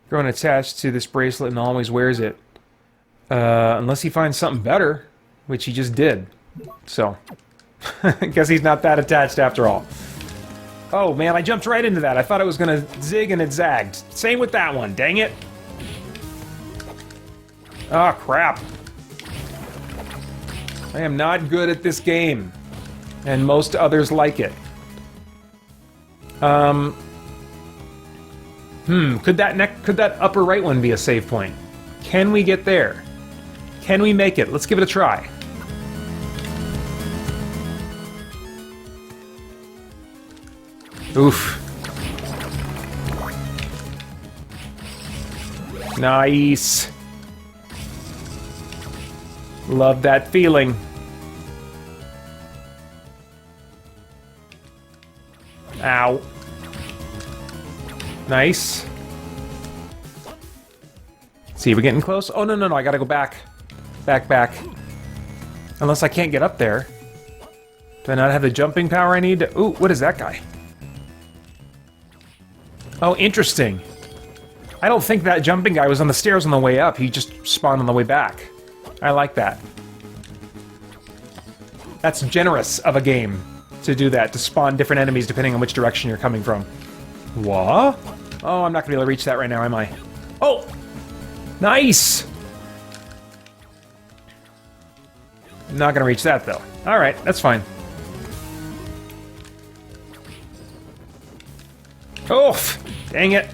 Growing attached to this bracelet and always wears it. Unless he finds something better, which he just did. So, I guess he's not that attached after all. Oh man, I jumped right into that. I thought it was gonna zig and it zagged. Same with that one, dang it. Oh crap. I am not good at this game. And most others like it. Could that upper right one be a save point? Can we get there? Can we make it? Let's give it a try. Oof. Nice. Love that feeling. Ow. Nice. See, we're getting close. Oh, no, I gotta go back. Back. Unless I can't get up there. Do I not have the jumping power I need? Ooh, what is that guy? Oh, interesting. I don't think that jumping guy was on the stairs on the way up. He just spawned on the way back. I like that. That's generous of a game to do that, to spawn different enemies depending on which direction you're coming from. What? Oh, I'm not gonna be able to reach that right now, am I? Oh! Nice! Not gonna reach that, though. Alright, that's fine. Oof! Dang it.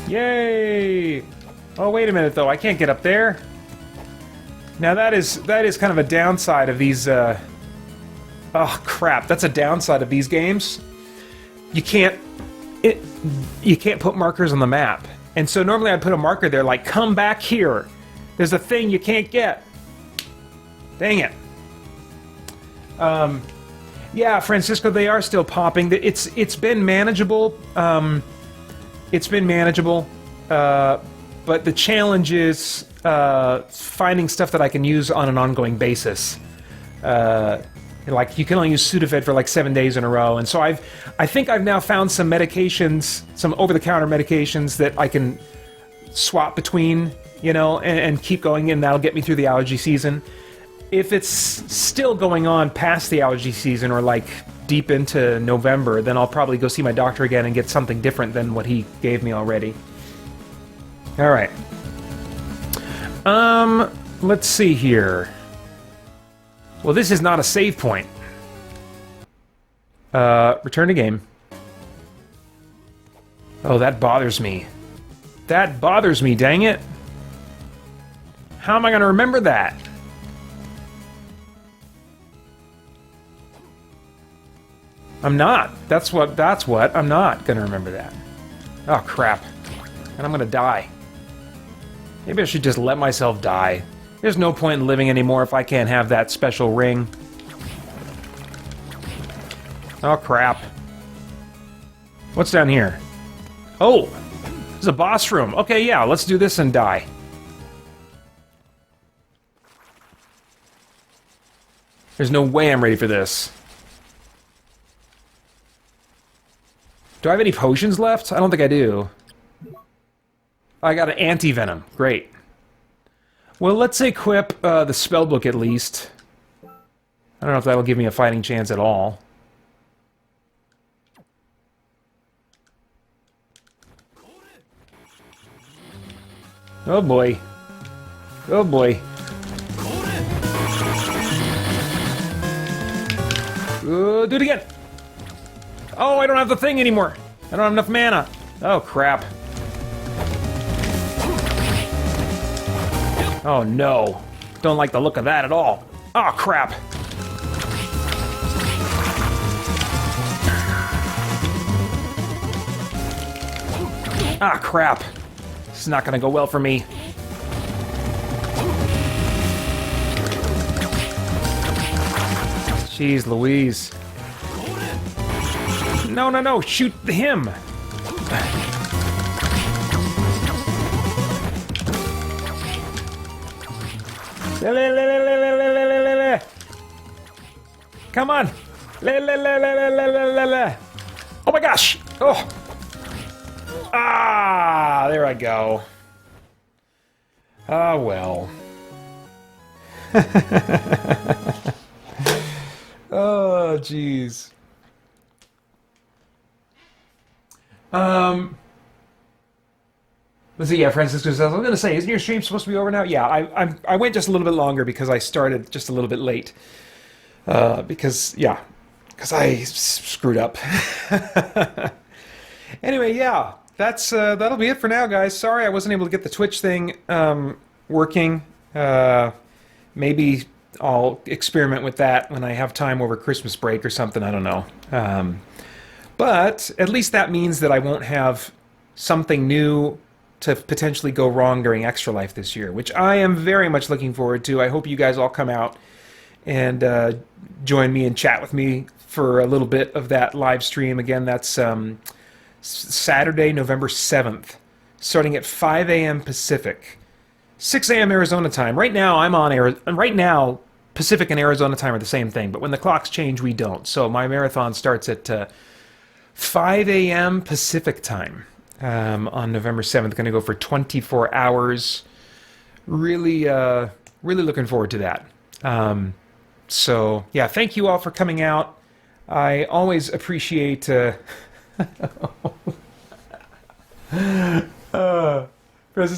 Yay! Oh, wait a minute, though. I can't get up there. Now, that is kind of a downside of these, Oh, crap. That's a downside of these games. You can't put markers on the map. And so normally I'd put a marker there, like, come back here. There's a thing you can't get. Dang it. Yeah, Francisco, they are still popping. It's been manageable. It's been manageable. But the challenge is finding stuff that I can use on an ongoing basis. Like, you can only use Sudafed for like 7 days in a row, and so I think I've now found some medications, some over-the-counter medications that I can swap between, you know, and keep going, and that'll get me through the allergy season. If it's still going on past the allergy season, or like deep into November, then I'll probably go see my doctor again and get something different than what he gave me already. Alright. Let's see here. Well, this is not a save point. Return to game. Oh, that bothers me. That bothers me, dang it. How am I gonna remember that? I'm not. That's what. I'm not gonna remember that. Oh, crap. And I'm gonna die. Maybe I should just let myself die. There's no point in living anymore if I can't have that special ring. Oh, crap. What's down here? Oh! There's a boss room. Okay, yeah, let's do this and die. There's no way I'm ready for this. Do I have any potions left? I don't think I do. I got an anti-venom. Great. Well, let's equip the spellbook at least. I don't know if that'll give me a fighting chance at all. Oh boy. Oh boy. Do it again! Oh, I don't have the thing anymore! I don't have enough mana! Oh, crap. Oh no. Don't like the look of that at all. Oh, crap. Ah, crap. This is not gonna go well for me. Jeez Louise. No, no, no, shoot him! Come on! Oh my gosh! Oh! Ah! There I go. Ah, well. Oh, jeez. Let's see, yeah, Francisco says, I was going to say, isn't your stream supposed to be over now? Yeah, I went just a little bit longer because I started just a little bit late. Because I screwed up. Anyway, yeah, that'll be it for now, guys. Sorry I wasn't able to get the Twitch thing working. Maybe I'll experiment with that when I have time over Christmas break or something. I don't know. But at least that means that I won't have something new to potentially go wrong during Extra Life this year, which I am very much looking forward to. I hope you guys all come out and join me and chat with me for a little bit of that live stream. Again, that's Saturday, November 7th, starting at 5 a.m. Pacific, 6 a.m. Arizona time. Right now, right now, Pacific and Arizona time are the same thing, but when the clocks change, we don't. So my marathon starts at 5 a.m. Pacific time. On November 7th, going to go for 24 hours. Really looking forward to that. So, yeah, thank you all for coming out. I always appreciate... Francis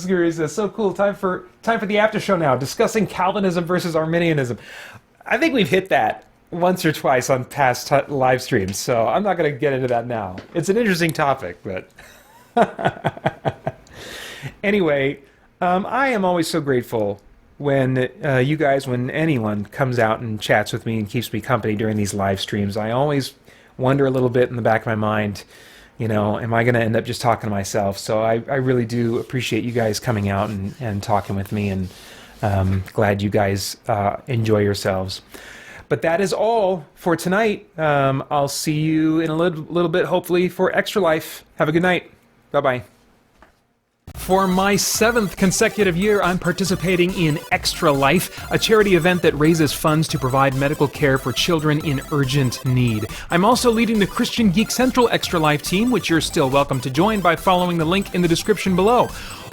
Guri says, so cool, time for the after show now, discussing Calvinism versus Arminianism. I think we've hit that once or twice on past live streams, so I'm not going to get into that now. It's an interesting topic, but... Anyway, I am always so grateful when you guys, when anyone comes out and chats with me and keeps me company during these live streams. I always wonder a little bit in the back of my mind, you know, am I going to end up just talking to myself? So I really do appreciate you guys coming out and talking with me, and glad you guys enjoy yourselves. But that is all for tonight. I'll see you in a little bit, hopefully, for Extra Life. Have a good night. Bye-bye. For my 7th consecutive year, I'm participating in Extra Life, a charity event that raises funds to provide medical care for children in urgent need. I'm also leading the Christian Geek Central Extra Life team, which you're still welcome to join by following the link in the description below.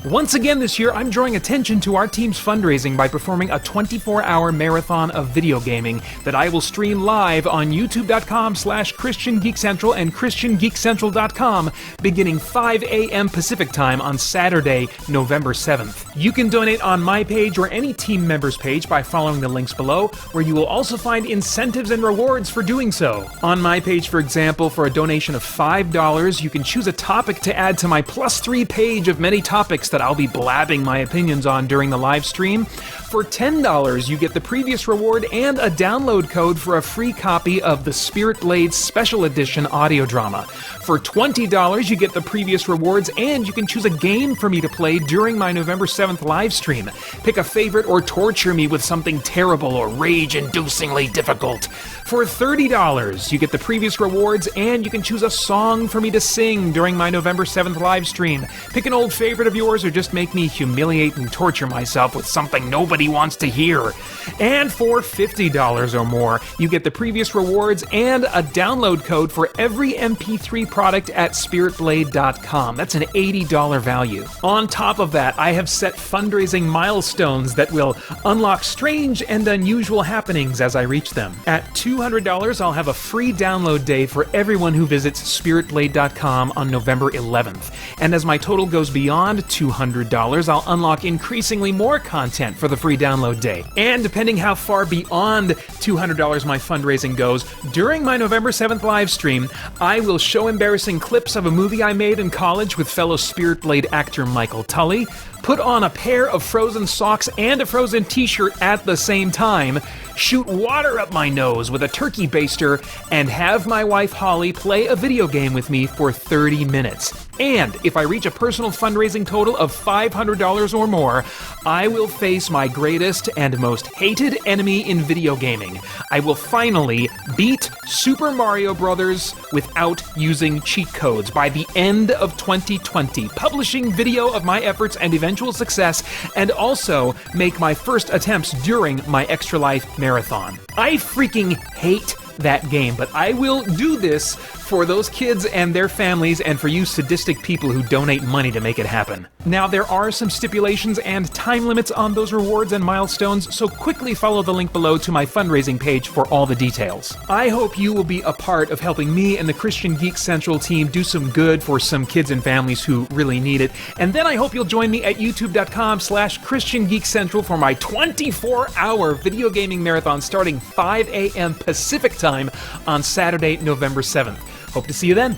Once again this year, I'm drawing attention to our team's fundraising by performing a 24-hour marathon of video gaming that I will stream live on youtube.com/ChristianGeekCentral and ChristianGeekCentral.com beginning 5 a.m. Pacific time on Saturday, November 7th. You can donate on my page or any team member's page by following the links below, where you will also find incentives and rewards for doing so. On my page, for example, for a donation of $5, you can choose a topic to add to my +3 page of many topics that I'll be blabbing my opinions on during the live stream. For $10, you get the previous reward and a download code for a free copy of the Spirit Blade Special Edition audio drama. For $20, you get the previous rewards, and you can choose a game for me to play during my November 7th live stream. Pick a favorite or torture me with something terrible or rage-inducingly difficult. For $30, you get the previous rewards, and you can choose a song for me to sing during my November 7th live stream. Pick an old favorite of yours, or just make me humiliate and torture myself with something nobody wants to hear. And for $50 or more, you get the previous rewards and a download code for every MP3 product at SpiritBlade.com. That's an $80 value. On top of that, I have set fundraising milestones that will unlock strange and unusual happenings as I reach them. At $200, I'll have a free download day for everyone who visits SpiritBlade.com on November 11th. And as my total goes beyond $200, I'll unlock increasingly more content for the free download day. And depending how far beyond $200 my fundraising goes, during my November 7th live stream, I will show embarrassing clips of a movie I made in college with fellow Spirit Blade actor Michael Tully, put on a pair of Frozen socks and a Frozen t-shirt at the same time, shoot water up my nose with a turkey baster, and have my wife Holly play a video game with me for 30 minutes. And if I reach a personal fundraising total of $500 or more, I will face my greatest and most hated enemy in video gaming. I will finally beat Super Mario Bros. Without using cheat codes by the end of 2020, publishing video of my efforts and eventual success, and also make my first attempts during my Extra Life marathon. I freaking hate that game, but I will do this for those kids and their families, and for you sadistic people who donate money to make it happen. Now, there are some stipulations and time limits on those rewards and milestones, so quickly follow the link below to my fundraising page for all the details. I hope you will be a part of helping me and the Christian Geek Central team do some good for some kids and families who really need it. And then I hope you'll join me at youtube.com/ChristianGeekCentral for my 24-hour video gaming marathon starting 5 a.m. Pacific time on Saturday, November 7th. Hope to see you then.